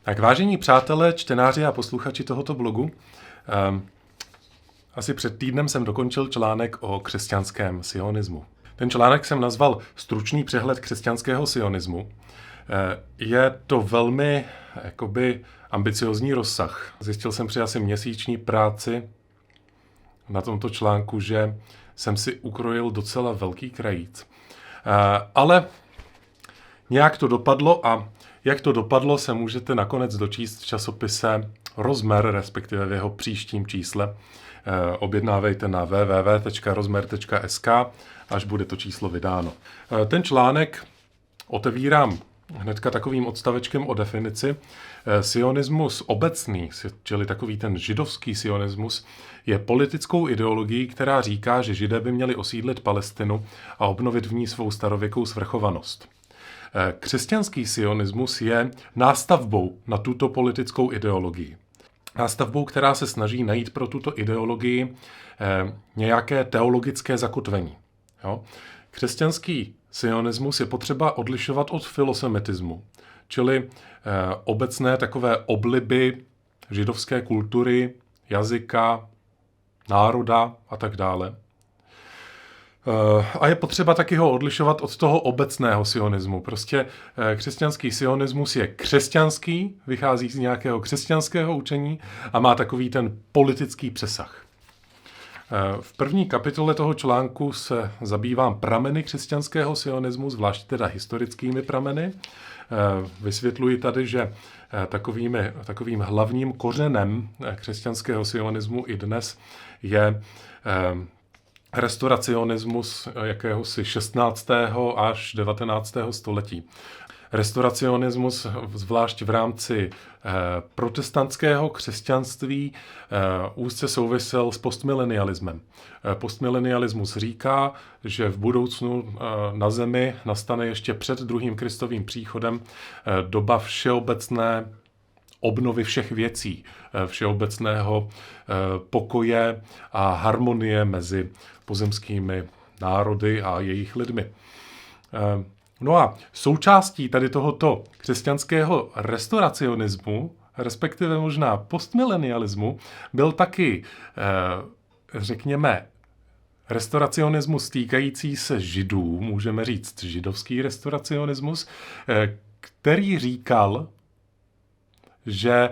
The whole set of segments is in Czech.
Tak vážení přátelé, čtenáři a posluchači tohoto blogu, asi před týdnem jsem dokončil článek o křesťanském sionismu. Ten článek jsem nazval Stručný přehled křesťanského sionismu. Je to velmi ambiciozní rozsah. Zjistil jsem při asi měsíční práci na tomto článku, že jsem si ukrojil docela velký krajíc. Ale nějak to dopadlo a jak to dopadlo, se můžete nakonec dočíst v časopise Rozmer, respektive v jeho příštím čísle. Objednávejte na www.rozmer.sk, až bude to číslo vydáno. Ten článek otevírám hnedka takovým odstavečkem o definici. Sionismus obecný, čili takový ten židovský sionismus, je politickou ideologií, která říká, že Židé by měli osídlit Palestinu a obnovit v ní svou starověkou svrchovanost. Křesťanský sionismus je nástavbou na tuto politickou ideologii. Nástavbou, která se snaží najít pro tuto ideologii nějaké teologické zakotvení. Jo? Křesťanský sionismus je potřeba odlišovat od filosemitismu, čili obecné takové obliby židovské kultury, jazyka, národa a tak dále. A je potřeba taky ho odlišovat od toho obecného sionismu. Prostě křesťanský sionismus je křesťanský, vychází z nějakého křesťanského učení a má takový ten politický přesah. V první kapitole toho článku se zabývám prameny křesťanského sionismu, zvláště teda historickými prameny. Vysvětluji tady, že takovým hlavním kořenem křesťanského sionismu i dnes je restauracionismus jakéhosi 16. až 19. století. Restauracionismus, zvlášť v rámci protestantského křesťanství, úzce souvisel s postmilenialismem. Postmilenialismus říká, že v budoucnu na zemi nastane ještě před druhým Kristovým příchodem doba všeobecné obnovy všech věcí, všeobecného pokoje a harmonie mezi pozemskými národy a jejich lidmi. No a součástí tady tohoto křesťanského restauracionismu, respektive možná postmilenialismu, byl taky, řekněme, restauracionismus týkající se Židů, můžeme říct židovský restauracionismus, který říkal, že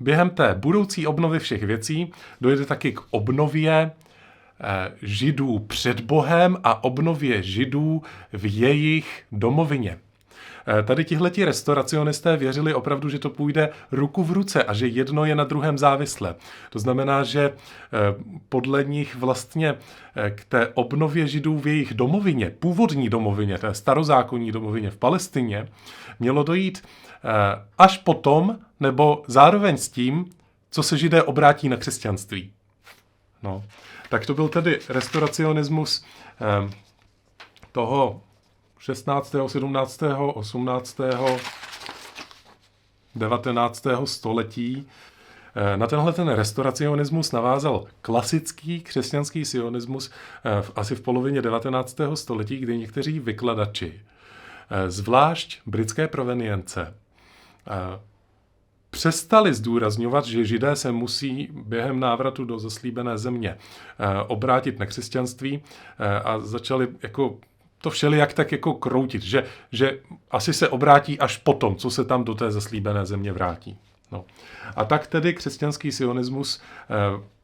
během té budoucí obnovy všech věcí dojde taky k obnově Židů před Bohem a obnově Židů v jejich domovině. Tady tihleti restauracionisté věřili opravdu, že to půjde ruku v ruce a že jedno je na druhém závislé. To znamená, že podle nich vlastně k té obnově Židů v jejich domovině, původní domovině, té starozákonní domovině v Palestině, mělo dojít až potom, nebo zároveň s tím, co se Židé obrátí na křesťanství. No. Tak to byl tedy restauracionismus toho 16., 17., 18., 19. století. Na tenhle ten restauracionismus navázal klasický křesťanský sionismus asi v polovině 19. století, kdy někteří vykladači, zvlášť britské provenience, přestali zdůrazňovat, že Židé se musí během návratu do zaslíbené země obrátit na křesťanství a začali to všelijak tak kroutit, že asi se obrátí až potom, co se tam do té zaslíbené země vrátí. No. A tak tedy křesťanský sionismus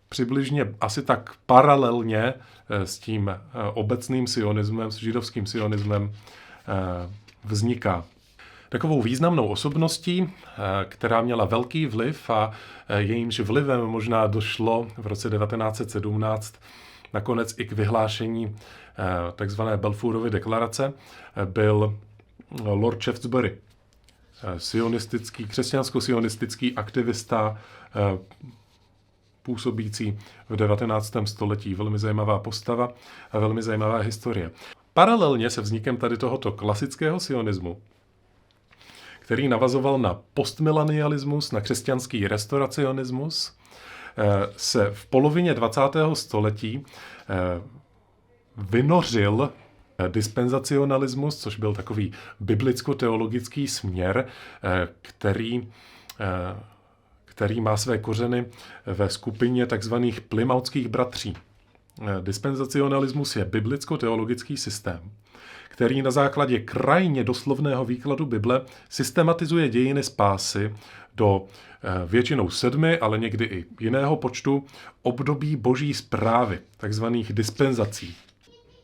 přibližně asi tak paralelně s tím obecným sionismem, s židovským sionismem vzniká. Takovou významnou osobností, která měla velký vliv a jejímž vlivem možná došlo v roce 1917 nakonec i k vyhlášení takzvané Balfourovy deklarace, byl Lord Shaftesbury, křesťansko-sionistický aktivista působící v 19. století. Velmi zajímavá postava a velmi zajímavá historie. Paralelně se vznikem tady tohoto klasického sionismu, který navazoval na postmilenialismus, na křesťanský restauracionismus, se v polovině 20. století vynořil Dispenzacionalismus, což byl takový biblicko-teologický směr, který má své kořeny ve skupině takzvaných Plymoutských bratří. Dispenzacionalismus je biblicko-teologický systém, který na základě krajně doslovného výkladu Bible systematizuje dějiny spásy do většinou 7, ale někdy i jiného počtu období boží správy, takzvaných dispenzací.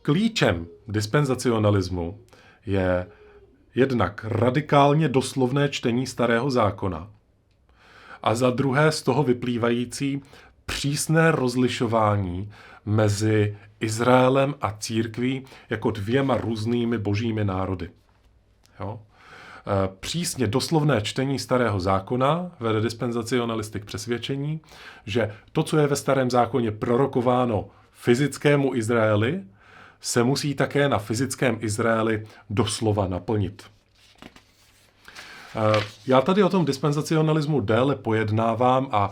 Klíčem dispenzacionalismu je jednak radikálně doslovné čtení Starého zákona a za druhé z toho vyplývající přísné rozlišování mezi Izraelem a církví jako dvěma různými božími národy. Jo? Přísně doslovné čtení Starého zákona vede dispenzacionalisty k přesvědčení, že to, co je ve Starém zákoně prorokováno fyzickému Izraeli, se musí také na fyzickém Izraeli doslova naplnit. Já tady o tom dispenzacionalismu déle pojednávám a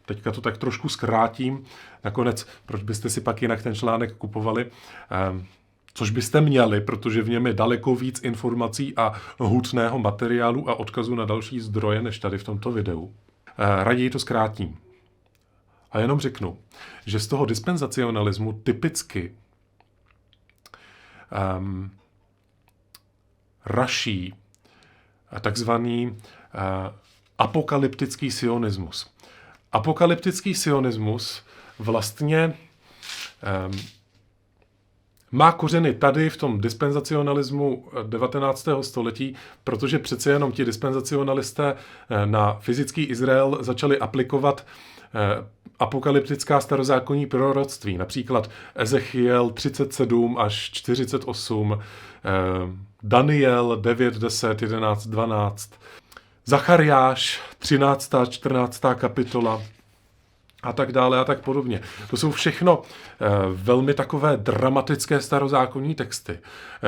teďka to tak trošku zkrátím. Nakonec, proč byste si pak jinak ten článek kupovali? Což byste měli, protože v něm je daleko víc informací a hutného materiálu a odkazu na další zdroje, než tady v tomto videu. Raději to zkrátím. A jenom řeknu, že z toho dispenzacionalismu typicky raší takzvaný apokalyptický sionismus. Apokalyptický sionismus vlastně má kořeny tady v tom dispenzacionalismu 19. století, protože přece jenom ti dispenzacionalisté na fyzický Izrael začali aplikovat apokalyptická starozákonní proroctví, například Ezechiel 37 až 48, Daniel 9, 10, 11, 12, Zachariáš 13. 14. kapitola a tak dále a tak podobně. To jsou všechno velmi takové dramatické starozákonní texty,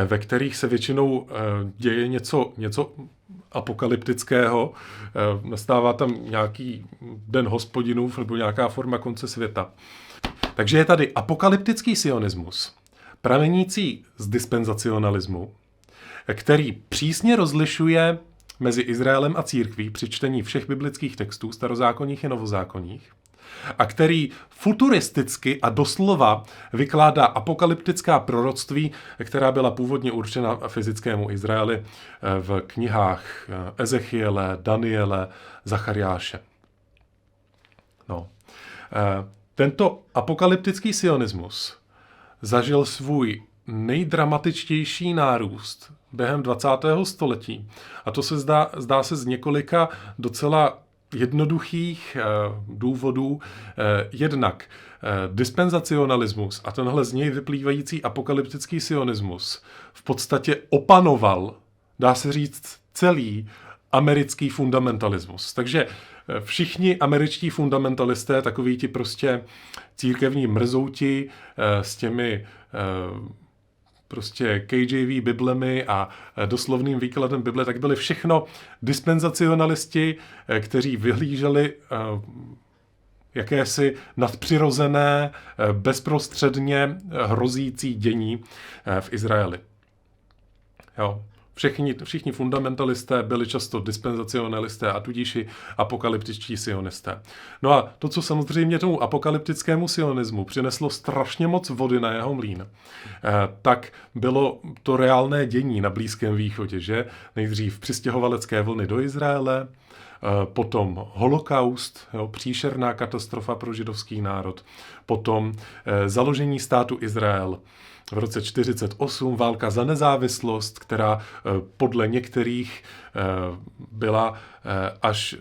ve kterých se většinou děje něco apokalyptického. Nastává tam nějaký den Hospodinův nebo nějaká forma konce světa. Takže je tady apokalyptický sionismus, pramenící z dispenzacionalismu, který přísně rozlišuje mezi Izraelem a církví při čtení všech biblických textů, starozákonních i novozákonních, a který futuristicky a doslova vykládá apokalyptická proroctví, která byla původně určena fyzickému Izraeli v knihách Ezechiele, Daniele, Zachariáše. No. Tento apokalyptický sionismus zažil svůj nejdramatičtější nárůst během 20. století. A to se zdá se z několika docela jednoduchých důvodů. Jednak dispenzacionalismus a tenhle z něj vyplývající apokalyptický sionismus v podstatě opanoval, dá se říct, celý americký fundamentalismus. Takže všichni američtí fundamentalisté, takoví ti prostě církevní mrzouti s těmi prostě KJV biblemi a doslovným výkladem Bible, tak byli všechno dispenzacionalisti, kteří vyhlíželi jakési nadpřirozené, bezprostředně hrozící dění v Izraeli. Jo. Všichni fundamentalisté byli často dispenzacionalisté a tudíž i apokalyptičtí sionisté. No a to, co samozřejmě tomu apokalyptickému sionismu přineslo strašně moc vody na jeho mlýn, tak bylo to reálné dění na Blízkém východě, že? Nejdřív přistěhovalecké vlny do Izraele, potom holokaust, příšerná katastrofa pro židovský národ, potom založení státu Izrael, v roce 1948 válka za nezávislost, která podle některých byla až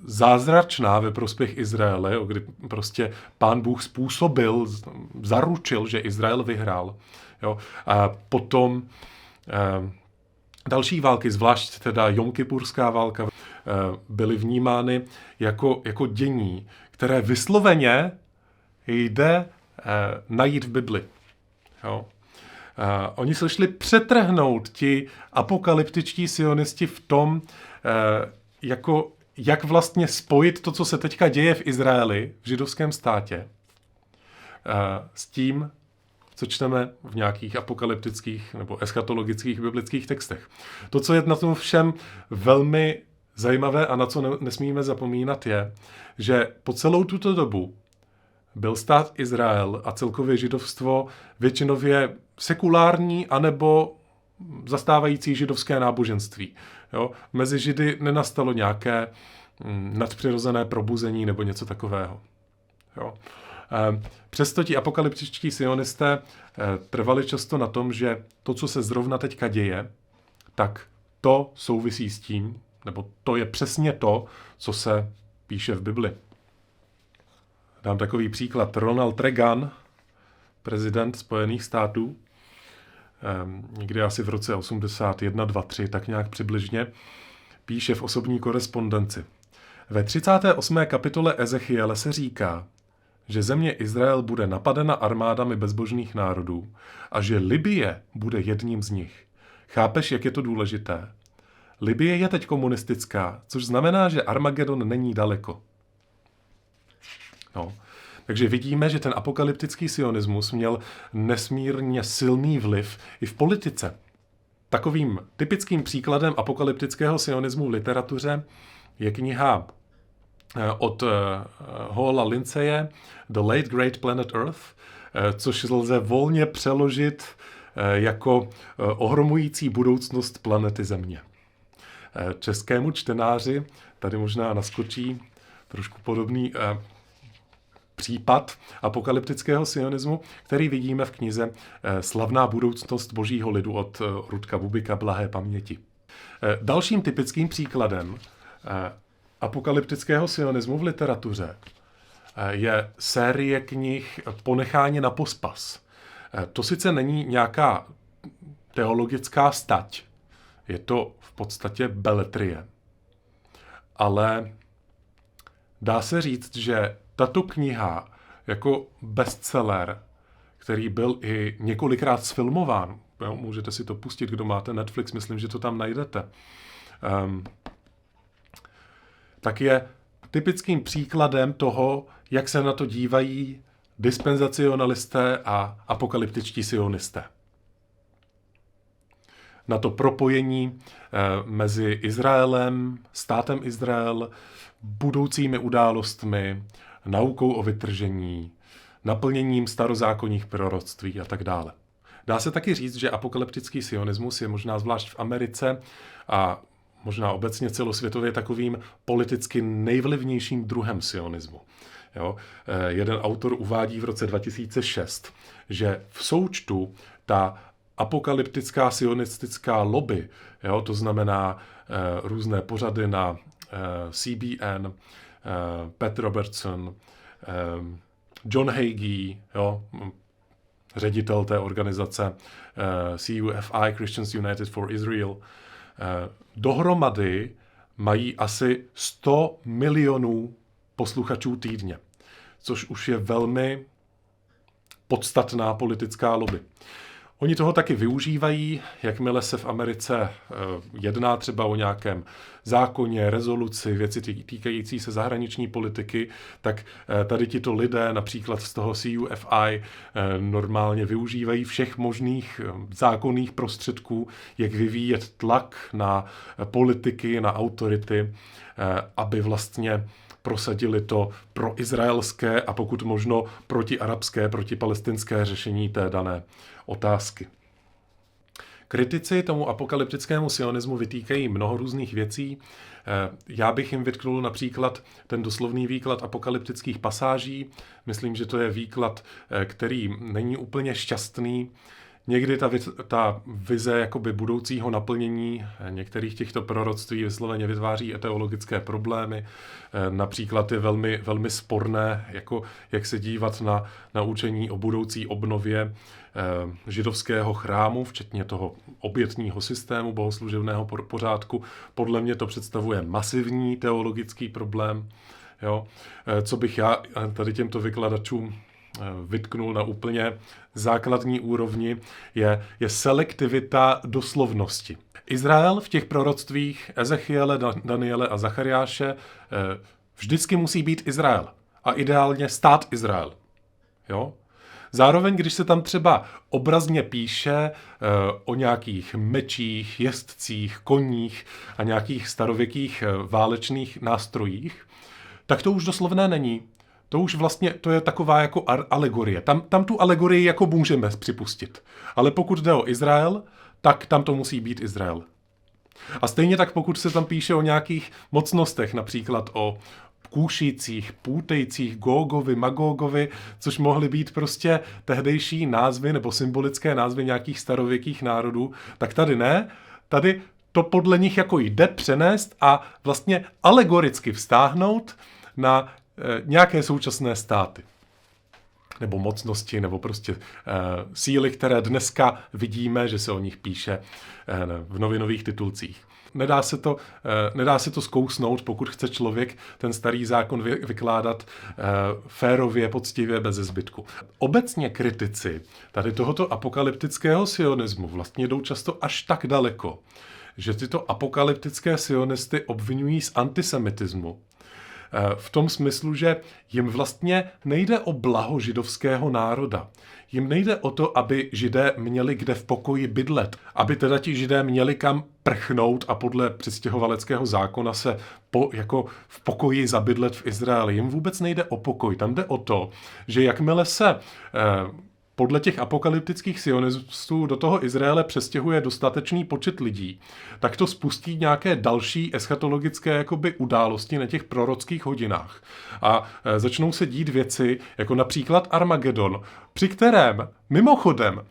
zázračná ve prospěch Izraele, kdy prostě Pán Bůh způsobil, zaručil, že Izrael vyhrál. Jo. A potom další války, zvlášť teda Jomkipurská válka, byly vnímány jako dění, které vysloveně jde najít v Bibli. Jo. Oni se šli přetrhnout ti apokalyptičtí sionisti v tom, jak vlastně spojit to, co se teďka děje v Izraeli, v židovském státě, s tím, co čteme v nějakých apokalyptických nebo eschatologických biblických textech. To, co je na tom všem velmi zajímavé a na co nesmíme zapomínat, je, že po celou tuto dobu byl stát Izrael a celkově židovstvo většinově sekulární anebo zastávající židovské náboženství. Jo? Mezi Židy nenastalo nějaké nadpřirozené probuzení nebo něco takového. Jo? Přesto ti apokalyptičtí sionisté trvali často na tom, že to, co se zrovna teďka děje, tak to souvisí s tím, nebo to je přesně to, co se píše v Bibli. Dám takový příklad. Ronald Reagan, prezident Spojených států, někdy asi v roce 81, 2, 3, tak nějak přibližně, píše v osobní korespondenci. Ve 38. kapitole Ezechiele se říká, že země Izrael bude napadena armádami bezbožných národů a že Libye bude jedním z nich. Chápeš, jak je to důležité? Libye je teď komunistická, což znamená, že Armagedon není daleko. No. Takže vidíme, že ten apokalyptický sionismus měl nesmírně silný vliv i v politice. Takovým typickým příkladem apokalyptického sionismu v literatuře je kniha od Halla Lindsaye The Late Great Planet Earth, což lze volně přeložit jako ohromující budoucnost planety Země. Českému čtenáři tady možná naskočí trošku podobný případ apokalyptického sionismu, který vidíme v knize Slavná budoucnost božího lidu od Rudka Bubika blahé paměti. Dalším typickým příkladem apokalyptického sionismu v literatuře je série knih Ponechání na pospas. To sice není nějaká teologická stať, je to v podstatě beletrie. Ale dá se říct, že tato kniha jako bestseller, který byl i několikrát sfilmován, můžete si to pustit, kdo máte Netflix, myslím, že to tam najdete, tak je typickým příkladem toho, jak se na to dívají dispenzacionalisté a apokalyptičtí sionisté. Na to propojení mezi Izraelem, státem Izrael, budoucími událostmi, naukou o vytržení, naplněním starozákonních proroctví a tak dále. Dá se taky říct, že apokalyptický sionismus je možná zvlášť v Americe a možná obecně celosvětově takovým politicky nejvlivnějším druhem sionismu. Jo? Jeden autor uvádí v roce 2006, že v součtu ta apokalyptická sionistická lobby, jo, to znamená různé pořady na CBN, Pat Robertson, John Hagee, jo, ředitel té organizace CUFI, Christians United for Israel, dohromady mají asi 100 milionů posluchačů týdně, což už je velmi podstatná politická lobby. Oni toho taky využívají, jakmile se v Americe jedná třeba o nějakém zákoně, rezoluci, věci týkající se zahraniční politiky, tak tady tito lidé, například z toho CUFI, normálně využívají všech možných zákonných prostředků, jak vyvíjet tlak na politiky, na autority, aby vlastně prosadili to proizraelské a pokud možno protiarabské, protipalestinské řešení té dané otázky. Kritici tomu apokalyptickému sionismu vytýkají mnoho různých věcí. Já bych jim vytknul například ten doslovný výklad apokalyptických pasáží. Myslím, že to je výklad, který není úplně šťastný. Někdy ta vize jakoby budoucího naplnění některých těchto proroctví vysloveně vytváří teologické problémy. Například je velmi, velmi sporné, jako jak se dívat na učení o budoucí obnově židovského chrámu, včetně toho obětního systému bohoslužebného pořádku. Podle mě to představuje masivní teologický problém. Jo? Co bych já tady těmto vykladačům vytknul na úplně základní úrovni, je selektivita doslovnosti. Izrael v těch proroctvích Ezechiele, Daniele a Zachariáše vždycky musí být Izrael a ideálně stát Izrael. Jo? zároveň, když se tam třeba obrazně píše o nějakých mečích, jezdcích, koních a nějakých starověkých válečných nástrojích, tak to už doslovné není. To už vlastně, to je taková jako alegorie. Tam tu alegorii jako můžeme připustit. Ale pokud jde o Izrael, tak tam to musí být Izrael. A stejně tak, pokud se tam píše o nějakých mocnostech, například o Kůšicích, Půtejcích, Gógovi, Magógovi, což mohly být prostě tehdejší názvy nebo symbolické názvy nějakých starověkých národů, tak tady ne, tady to podle nich jako jde přenést a vlastně alegoricky vztáhnout na nějaké současné státy. Nebo mocnosti, nebo prostě síly, které dneska vidíme, že se o nich píše v novinových titulcích. Nedá se to zkousnout, pokud chce člověk ten starý zákon vykládat férově, poctivě, beze zbytku. Obecně kritici tady tohoto apokalyptického sionismu vlastně jdou často až tak daleko, že tyto apokalyptické sionisty obvinují z antisemitismu. V tom smyslu, že jim vlastně nejde o blaho židovského národa. Jim nejde o to, aby Židé měli kde v pokoji bydlet, aby teda ti Židé měli kam prchnout a podle přistěhovaleckého zákona se jako v pokoji zabydlet v Izraeli. Jim vůbec nejde o pokoj. Tam jde o to, že jakmile se podle těch apokalyptických sionistů do toho Izraele přestěhuje dostatečný počet lidí, tak to spustí nějaké další eschatologické jakoby události na těch prorockých hodinách. A začnou se dít věci, jako například Armagedon, při kterém, mimochodem,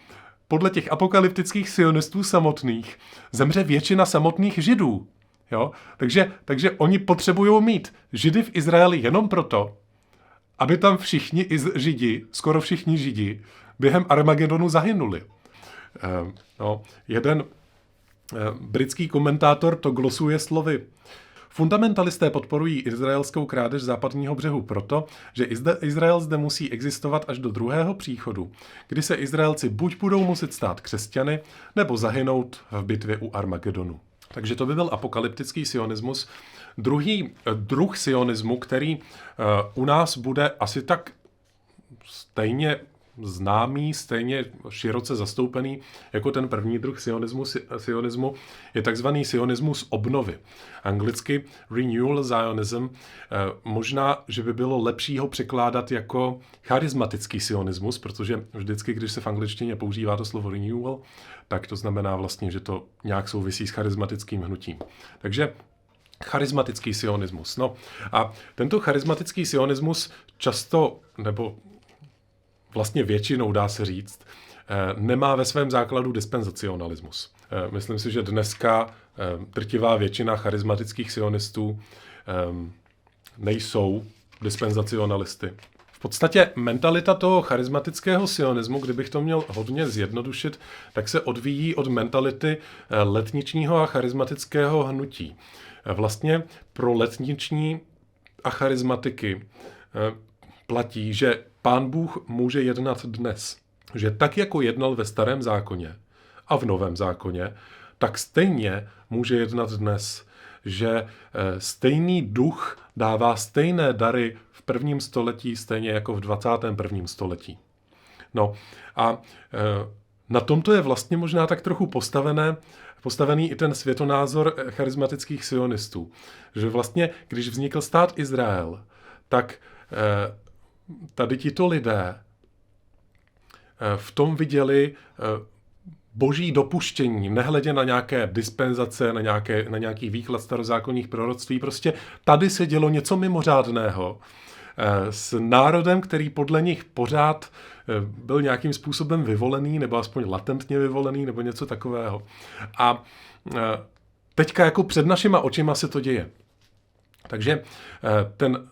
podle těch apokalyptických sionistů samotných, zemře většina samotných Židů. Jo? Takže oni potřebují mít Židy v Izraeli jenom proto, aby tam všichni Židi, skoro všichni Židi, během Armagedonu zahynuli. Jeden britský komentátor to glosuje slovy: fundamentalisté podporují izraelskou krádež západního břehu proto, že Izrael zde musí existovat až do druhého příchodu, kdy se Izraelci buď budou muset stát křesťany, nebo zahynout v bitvě u Armagedonu. Takže to by byl apokalyptický sionismus. Druhý druh sionismu, který u nás bude asi tak stejně známý, stejně široce zastoupený jako ten první druh sionismu, je takzvaný sionismus obnovy. Anglicky renewal zionism. Možná, že by bylo lepší ho překládat jako charismatický sionismus, protože vždycky, když se v angličtině používá to slovo renewal, tak to znamená vlastně, že to nějak souvisí s charismatickým hnutím. Takže charismatický sionismus. No a tento charismatický sionismus často, nebo vlastně většinou, dá se říct, nemá ve svém základu dispenzacionalismus. Myslím si, že dneska drtivá většina charismatických sionistů nejsou dispenzacionalisty. V podstatě mentalita toho charismatického sionismu, kdybych to měl hodně zjednodušit, tak se odvíjí od mentality letničního a charismatického hnutí. Vlastně pro letniční a charismatiky platí, že Pán Bůh může jednat dnes. Že tak, jako jednal ve Starém zákoně a v Novém zákoně, tak stejně může jednat dnes. Že stejný duch dává stejné dary v 1. století, stejně jako v 21. století. No a na tomto je vlastně možná tak trochu postavený i ten světonázor charismatických sionistů. Že vlastně, když vznikl stát Izrael, tak tady tito lidé v tom viděli boží dopuštění, nehledě na nějaké dispenzace, na nějaký výklad starozákonních proroctví. Prostě tady se dělo něco mimořádného s národem, který podle nich pořád byl nějakým způsobem vyvolený, nebo aspoň latentně vyvolený, nebo něco takového. A teďka jako před našima očima se to děje. Takže ten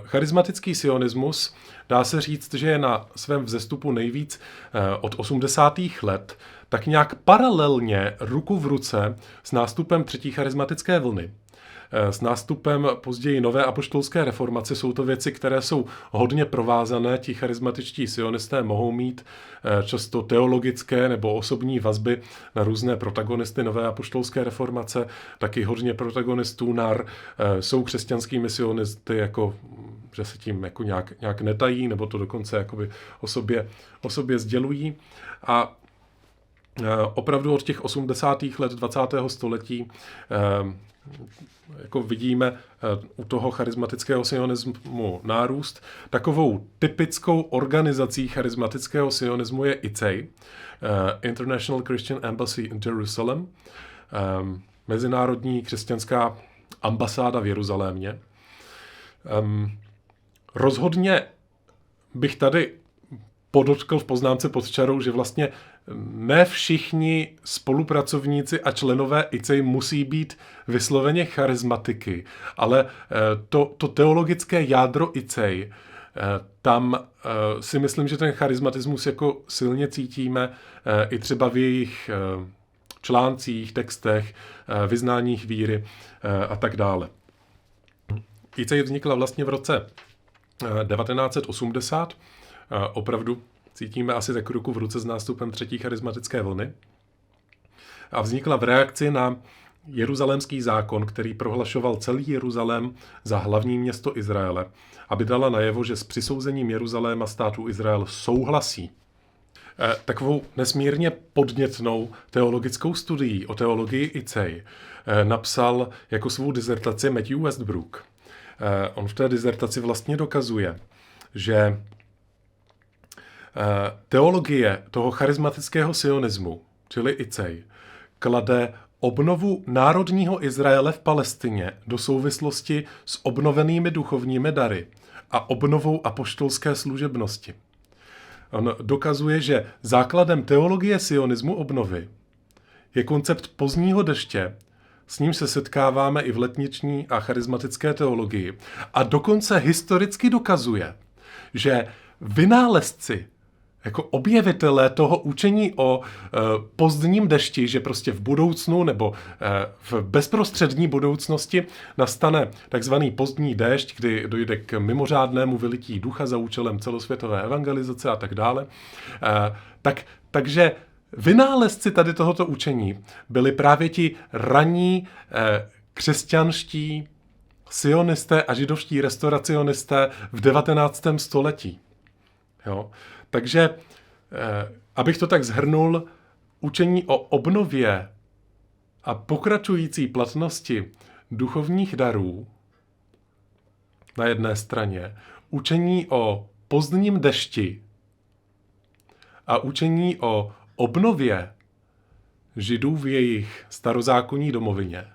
charismatický sionismus dá se říct, že je na svém vzestupu nejvíc od 80. let, tak nějak paralelně ruku v ruce s nástupem třetí charismatické vlny. S nástupem později nové apoštolské reformace jsou to věci, které jsou hodně provázané. Ti charismatičtí sionisté mohou mít často teologické nebo osobní vazby na různé protagonisty nové apoštolské reformace. Taky hodně protagonistů jsou křesťanskými sionisty, jako že se tím jako nějak netají, nebo to dokonce jakoby o sobě sdělují. A opravdu od těch 80. let 20. století jako vidíme u toho charismatického sionismu nárůst. Takovou typickou organizací charismatického sionismu je ICEI, International Christian Embassy in Jerusalem, Mezinárodní křesťanská ambasáda v Jeruzalémě. Rozhodně bych tady podotkl v poznámce pod čarou, že vlastně ne všichni spolupracovníci a členové ICEI musí být vysloveně charismatiky, ale to teologické jádro ICEI, tam si myslím, že ten charismatismus jako silně cítíme i třeba v jejich článcích, textech, vyznáních víry a tak dále. ICEI vznikla vlastně v roce 1980. Opravdu cítíme asi tak ruku v ruce s nástupem třetí charismatické vlny. A vznikla v reakci na jeruzalémský zákon, který prohlašoval celý Jeruzalém za hlavní město Izraele, aby dala najevo, že s přisouzením Jeruzaléma státu Izrael souhlasí. Takovou nesmírně podnětnou teologickou studií o teologii ICEI napsal jako svou dizertaci Matthew Westbrook. On v té dizertaci vlastně dokazuje, že teologie toho charismatického sionismu, čili ICEI, klade obnovu národního Izraele v Palestině do souvislosti s obnovenými duchovními dary a obnovou apoštolské služebnosti. On dokazuje, že základem teologie sionismu obnovy je koncept pozdního deště, s ním se setkáváme i v letniční a charismatické teologii. A dokonce historicky dokazuje, že vynálezci jako objevitelé toho učení o pozdním dešti, že prostě v budoucnu nebo v bezprostřední budoucnosti nastane takzvaný pozdní déšť, kdy dojde k mimořádnému vylití ducha za účelem celosvětové evangelizace a tak dále. Takže vynálezci tady tohoto učení byli právě ti raní křesťanští sionisté a židovští restauracionisté v 19. století. Jo? Takže, abych to tak shrnul, učení o obnově a pokračující platnosti duchovních darů na jedné straně, učení o pozdním dešti a učení o obnově Židů v jejich starozákonní domovině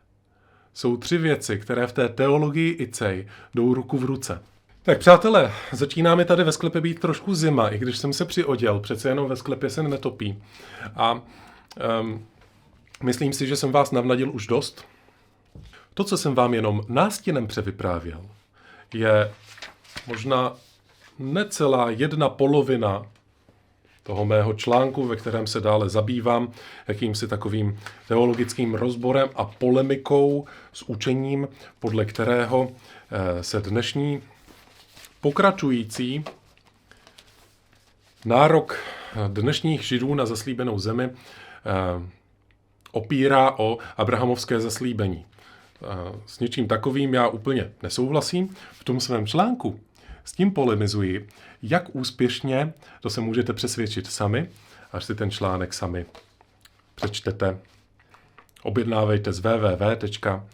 jsou tři věci, které v té teologii ICEI jdou ruku v ruce. Tak přátelé, začíná mi tady ve sklepě být trošku zima, i když jsem se přioděl, přece jenom ve sklepě se netopí. A myslím si, že jsem vás navnadil už dost. To, co jsem vám jenom nástinem převyprávěl, je možná necelá jedna polovina toho mého článku, ve kterém se dále zabývám jakýmsi takovým teologickým rozborem a polemikou s učením, podle kterého se dnešní pokračující nárok dnešních Židů na zaslíbenou zemi opírá o abrahamovské zaslíbení. S něčím takovým já úplně nesouhlasím. V tom svém článku s tím polemizuji, jak úspěšně, to se můžete přesvědčit sami, až si ten článek sami přečtete. Objednávejte z www.rozmer.sk.